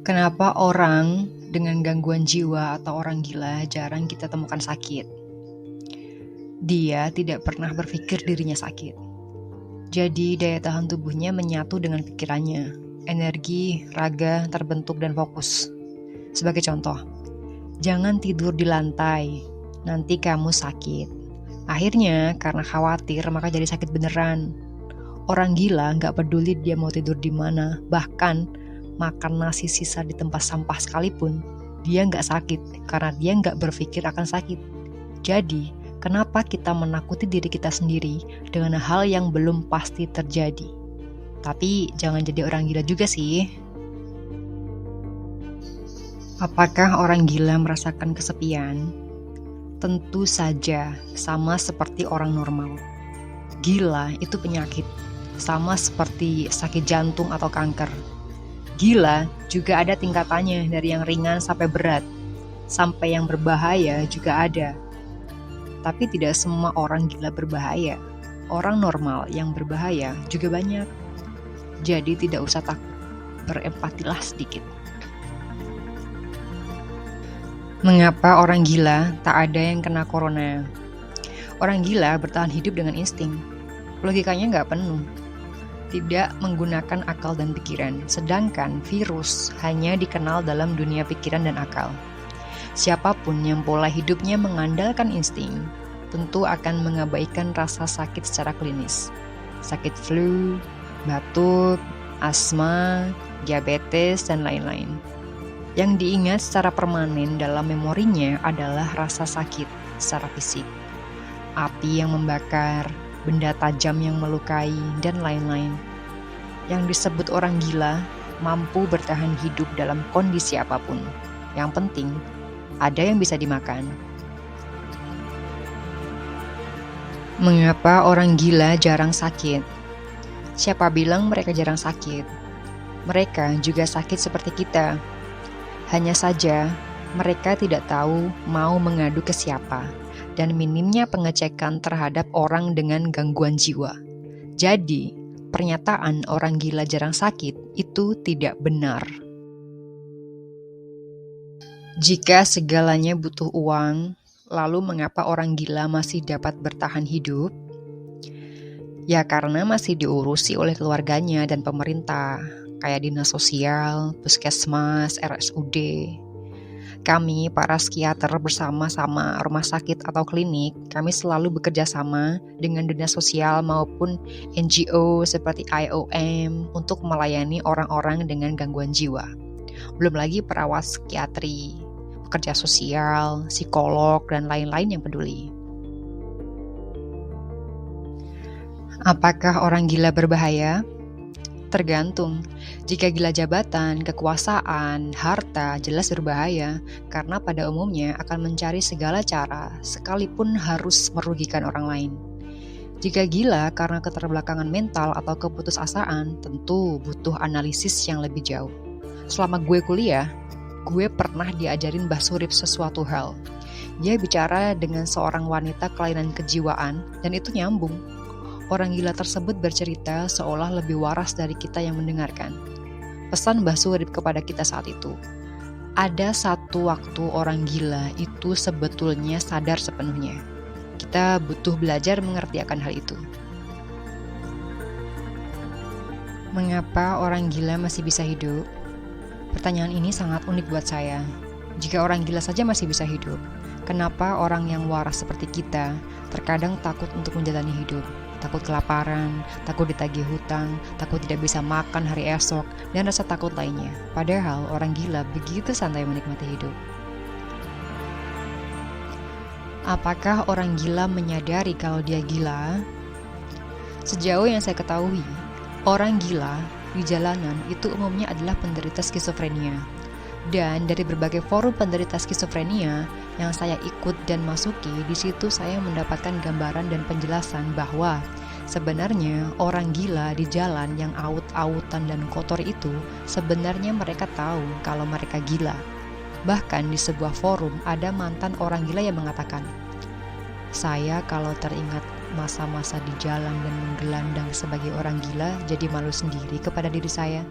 Kenapa orang dengan gangguan jiwa atau orang gila jarang kita temukan sakit? Dia tidak pernah berpikir dirinya sakit. Jadi daya tahan tubuhnya menyatu dengan pikirannya. Energi, raga, terbentuk dan fokus. Sebagai contoh, jangan tidur di lantai, nanti kamu sakit. Akhirnya karena khawatir maka jadi sakit beneran. Orang gila nggak peduli dia mau tidur di mana, bahkan makan nasi sisa di tempat sampah sekalipun, dia nggak sakit karena dia nggak berpikir akan sakit. Jadi, kenapa kita menakuti diri kita sendiri dengan hal yang belum pasti terjadi? Tapi jangan jadi orang gila juga sih. Apakah orang gila merasakan kesepian? Tentu saja, sama seperti orang normal. Gila itu penyakit, sama seperti sakit jantung atau kanker. Gila juga ada tingkatannya, dari yang ringan sampai berat, sampai yang berbahaya juga ada. Tapi tidak semua orang gila berbahaya. Orang normal yang berbahaya juga banyak. Jadi tidak usah takut, berempatilah sedikit. Mengapa orang gila tak ada yang kena corona? Orang gila bertahan hidup dengan insting. Logikanya nggak penuh. Tidak menggunakan akal dan pikiran, sedangkan virus hanya dikenal dalam dunia pikiran dan akal. Siapapun yang pola hidupnya mengandalkan insting, tentu akan mengabaikan rasa sakit secara klinis. Sakit flu, batuk, asma, diabetes, dan lain-lain. Yang diingat secara permanen dalam memorinya adalah rasa sakit secara fisik, api yang membakar, benda tajam yang melukai, dan lain-lain. Yang disebut orang gila mampu bertahan hidup dalam kondisi apapun. Yang penting, ada yang bisa dimakan. Mengapa orang gila jarang sakit? Siapa bilang mereka jarang sakit? Mereka juga sakit seperti kita. Hanya saja, mereka tidak tahu mau mengadu ke siapa, dan minimnya pengecekan terhadap orang dengan gangguan jiwa. Jadi, pernyataan orang gila jarang sakit itu tidak benar. Jika segalanya butuh uang, lalu mengapa orang gila masih dapat bertahan hidup? Ya karena masih diurusi oleh keluarganya dan pemerintah, kayak dinas sosial, puskesmas, RSUD. Kami, para psikiater bersama-sama rumah sakit atau klinik, kami selalu bekerja sama dengan dinas sosial maupun NGO seperti IOM untuk melayani orang-orang dengan gangguan jiwa. Belum lagi perawat psikiatri, pekerja sosial, psikolog, dan lain-lain yang peduli. Apakah orang gila berbahaya? Tergantung. Jika gila jabatan, kekuasaan, harta jelas berbahaya karena pada umumnya akan mencari segala cara sekalipun harus merugikan orang lain. Jika gila karena keterbelakangan mental atau keputusasaan, tentu butuh analisis yang lebih jauh. Selama gue kuliah, gue pernah diajarin Mbah Surip sesuatu hal. Dia bicara dengan seorang wanita kelainan kejiwaan dan itu nyambung. Orang gila tersebut bercerita seolah lebih waras dari kita yang mendengarkan. Pesan Mbah Surip kepada kita saat itu, ada satu waktu orang gila itu sebetulnya sadar sepenuhnya. Kita butuh belajar mengerti akan hal itu. Mengapa orang gila masih bisa hidup? Pertanyaan ini sangat unik buat saya. Jika orang gila saja masih bisa hidup, kenapa orang yang waras seperti kita terkadang takut untuk menjalani hidup? Takut kelaparan, takut ditagih hutang, takut tidak bisa makan hari esok, dan rasa takut lainnya. Padahal orang gila begitu santai menikmati hidup. Apakah orang gila menyadari kalau dia gila? Sejauh yang saya ketahui, orang gila di jalanan itu umumnya adalah penderita skizofrenia. Dan dari berbagai forum penderita skizofrenia yang saya ikut dan masuki, di situ saya mendapatkan gambaran dan penjelasan bahwa sebenarnya orang gila di jalan yang aut-autan dan kotor itu sebenarnya mereka tahu kalau mereka gila. Bahkan di sebuah forum ada mantan orang gila yang mengatakan, "Saya kalau teringat masa-masa di jalan dan menggelandang sebagai orang gila jadi malu sendiri kepada diri saya."